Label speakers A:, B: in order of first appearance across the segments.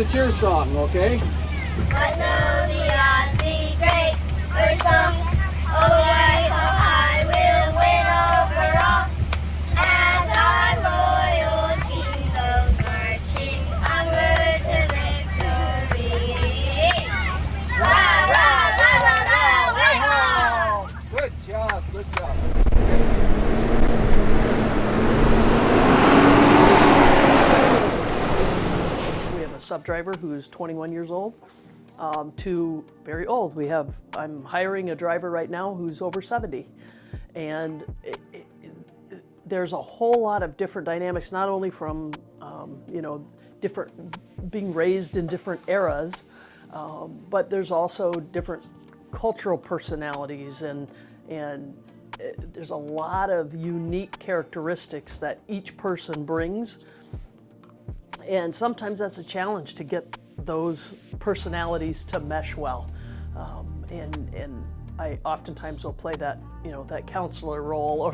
A: a cheer song, okay?
B: But though the odds be great, first come, oh Whitehall High will win overall. As our loyal team goes marching onward to victory. Rah, rah, rah, rah, rah, Whitehall!
A: Good job, good job.
C: Sub driver who's 21 years old to very old. I'm hiring a driver right now who's over 70, and there's a whole lot of different dynamics, not only from different being raised in different eras, but there's also different cultural personalities, and there's a lot of unique characteristics that each person brings. And sometimes that's a challenge to get those personalities to mesh well. And I oftentimes will play that, that counselor role, or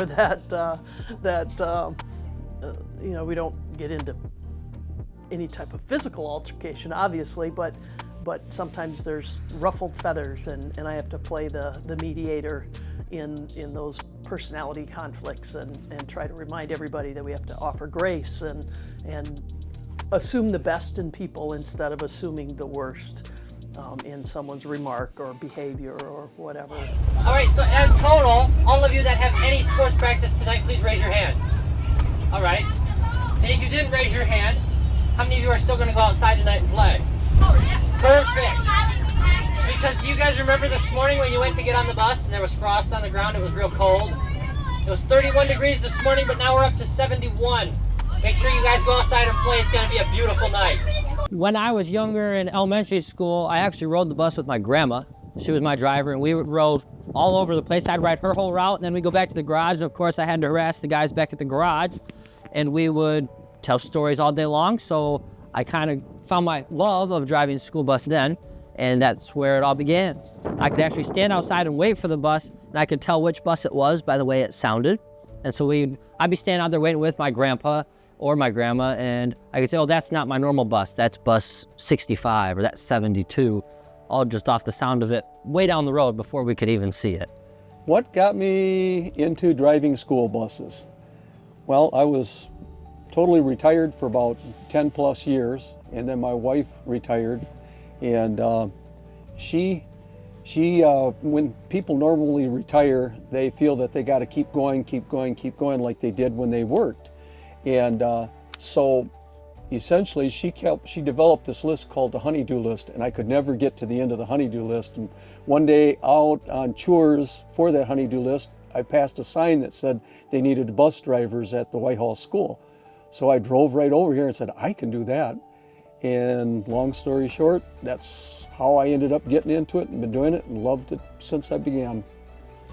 C: we don't get into any type of physical altercation, obviously, but sometimes there's ruffled feathers, and I have to play the mediator in those personality conflicts, and try to remind everybody that we have to offer grace and assume the best in people instead of assuming the worst in someone's remark or behavior or whatever.
D: All right, so in total, all of you that have any sports practice tonight, please raise your hand. All right. And if you didn't raise your hand, how many of you are still going to go outside tonight and play? Oh, yeah. Perfect. Because do you guys remember this morning when you went to get on the bus and there was frost on the ground? It was real cold. It was 31 degrees this morning, but now we're up to 71. Make sure you guys go outside and play. It's going to be a beautiful night.
E: When I was younger in elementary school, I actually rode the bus with my grandma. She was my driver, and we rode all over the place. I'd ride her whole route, and then we'd go back to the garage. And of course, I had to harass the guys back at the garage, and we would tell stories all day long. So I kind of found my love of driving a school bus then, and that's where it all began. I could actually stand outside and wait for the bus, and I could tell which bus it was by the way it sounded. And so I'd be standing out there waiting with my grandpa or my grandma, and I could say, oh, that's not my normal bus, that's bus 65, or that's 72, all just off the sound of it way down the road before we could even see it.
A: What got me into driving school buses? Well, I was totally retired for about 10 plus years, and then my wife retired, and when people normally retire, they feel that they got to keep going like they did when they worked. And so essentially she developed this list called the honey-do list, and I could never get to the end of the honey-do list. And one day out on chores for that honey-do list, I passed a sign that said they needed bus drivers at the Whitehall School. So I drove right over here and said, I can do that. And long story short, that's how I ended up getting into it and been doing it and loved it since I began.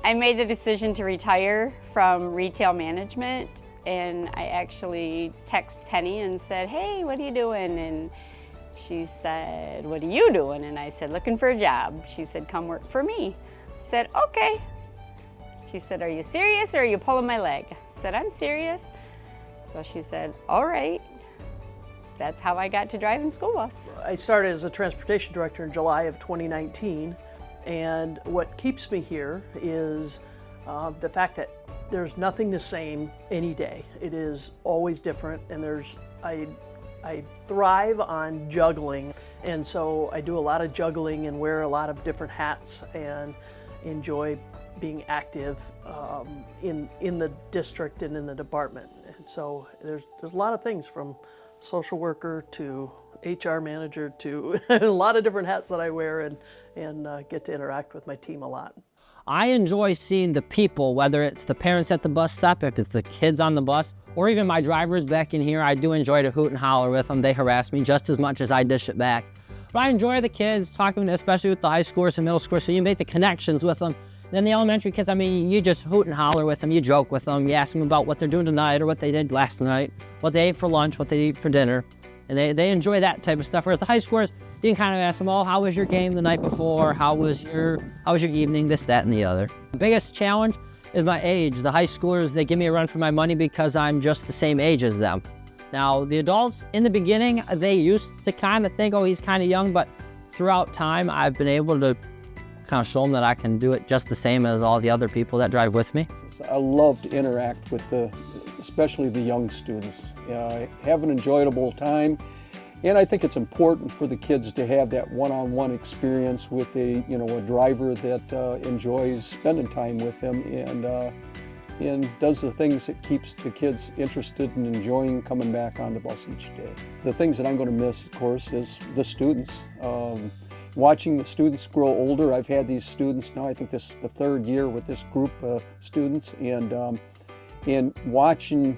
F: I made the decision to retire from retail management, and I actually texted Penny and said, hey, what are you doing? And she said, what are you doing? And I said, looking for a job. She said, come work for me. I said, okay. She said, are you serious or are you pulling my leg? I said, I'm serious. So she said, all right. That's how I got to driving school bus.
C: I started as a transportation director in July of 2019, and what keeps me here is the fact that there's nothing the same any day. It is always different, and I thrive on juggling, and so I do a lot of juggling and wear a lot of different hats and enjoy being active in the district and in the department. And so there's a lot of things, from social worker to HR manager to a lot of different hats that I wear, and get to interact with my team a lot.
E: I enjoy seeing the people, whether it's the parents at the bus stop, if it's the kids on the bus, or even my drivers back in here. I do enjoy to hoot and holler with them. They harass me just as much as I dish it back. But I enjoy the kids, talking, especially with the high schoolers and middle schoolers, so you make the connections with them. Then the elementary kids, I mean, you just hoot and holler with them, you joke with them, you ask them about what they're doing tonight or what they did last night, what they ate for lunch, what they ate for dinner. And they enjoy that type of stuff. Whereas the high schoolers, you can kind of ask them, oh, how was your game the night before? How was your evening? This, that, and the other. The biggest challenge is my age. The high schoolers, they give me a run for my money because I'm just the same age as them. Now, the adults in the beginning, they used to kind of think, oh, he's kind of young, but throughout time, I've been able to kind of show them that I can do it just the same as all the other people that drive with me.
A: I love to interact with especially the young students. Have an enjoyable time, and I think it's important for the kids to have that one-on-one experience with a driver that enjoys spending time with them and does the things that keeps the kids interested and enjoying coming back on the bus each day. The things that I'm going to miss, of course, is the students. Watching the students grow older. I've had these students now, I think this is the third year with this group of students, and watching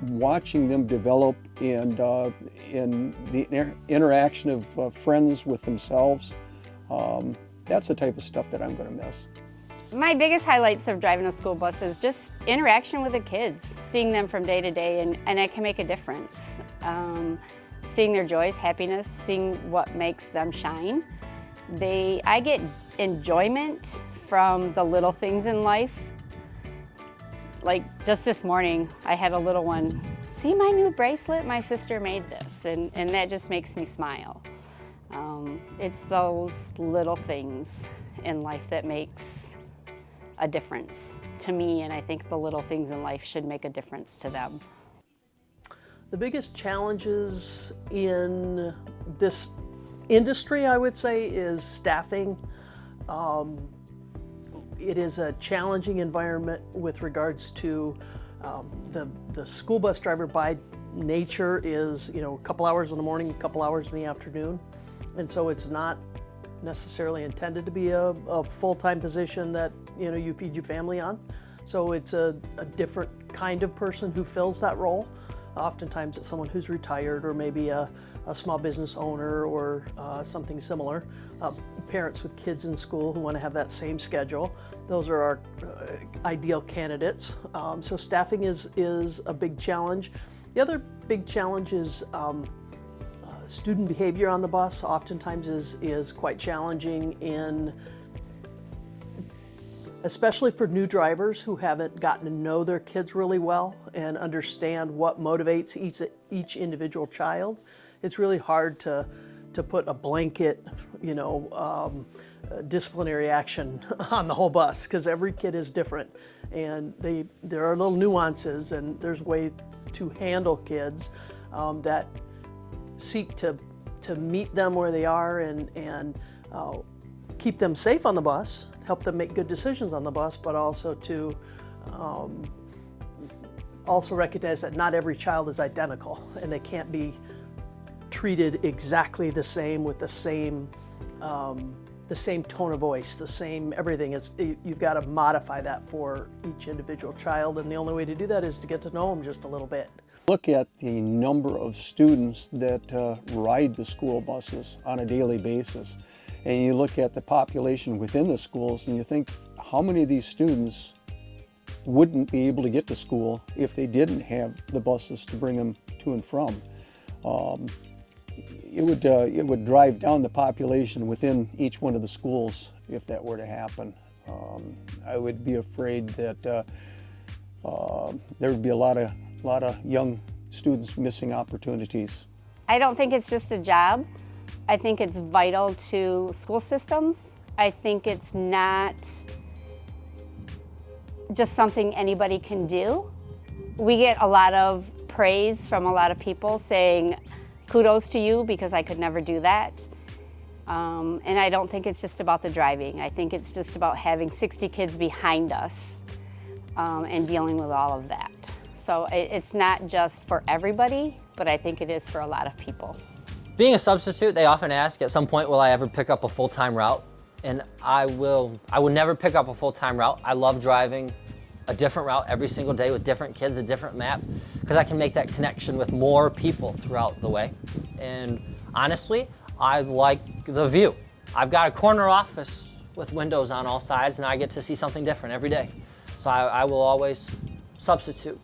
A: them develop and the interaction of friends with themselves, that's the type of stuff that I'm going to miss.
F: My biggest highlights of driving a school bus is just interaction with the kids, seeing them from day to day, and it can make a difference. Seeing their joys, happiness, seeing what makes them shine. I get enjoyment from the little things in life. Like just this morning, I had a little one, see my new bracelet? My sister made this, and that just makes me smile. It's those little things in life that makes a difference to me, and I think the little things in life should make a difference to them.
C: The biggest challenges in this industry, I would say, is staffing. It is a challenging environment with regards to the school bus driver by nature is, a couple hours in the morning, a couple hours in the afternoon. And so it's not necessarily intended to be a full-time position that, you feed your family on. So it's a different kind of person who fills that role. Oftentimes it's someone who's retired or maybe a small business owner or something similar. Parents with kids in school who want to have that same schedule. Those are our ideal candidates. So staffing is a big challenge. The other big challenge is student behavior on the bus. Oftentimes is quite challenging especially for new drivers who haven't gotten to know their kids really well and understand what motivates each individual child. It's really hard to put a blanket, disciplinary action on the whole bus because every kid is different, and there are little nuances, and there's ways to handle kids that seek to meet them where they are and keep them safe on the bus, help them make good decisions on the bus, but also to also recognize that not every child is identical and they can't be treated exactly the same with the same tone of voice, the same everything. You've got to modify that for each individual child, and the only way to do that is to get to know them just a little bit.
A: Look at the number of students that ride the school buses on a daily basis, and you look at the population within the schools and you think, how many of these students wouldn't be able to get to school if they didn't have the buses to bring them to and from? It would drive down the population within each one of the schools if that were to happen. I would be afraid that there would be a lot of young students missing opportunities.
F: I don't think it's just a job. I think it's vital to school systems. I think it's not just something anybody can do. We get a lot of praise from a lot of people saying, kudos to you because I could never do that. And I don't think it's just about the driving. I think it's just about having 60 kids behind us and dealing with all of that. So it's not just for everybody, but I think it is for a lot of people.
E: Being a substitute, they often ask at some point, will I ever pick up a full-time route? And I would never pick up a full-time route. I love driving a different route every single day with different kids, a different map, because I can make that connection with more people throughout the way. And honestly, I like the view. I've got a corner office with windows on all sides, and I get to see something different every day. So I will always substitute.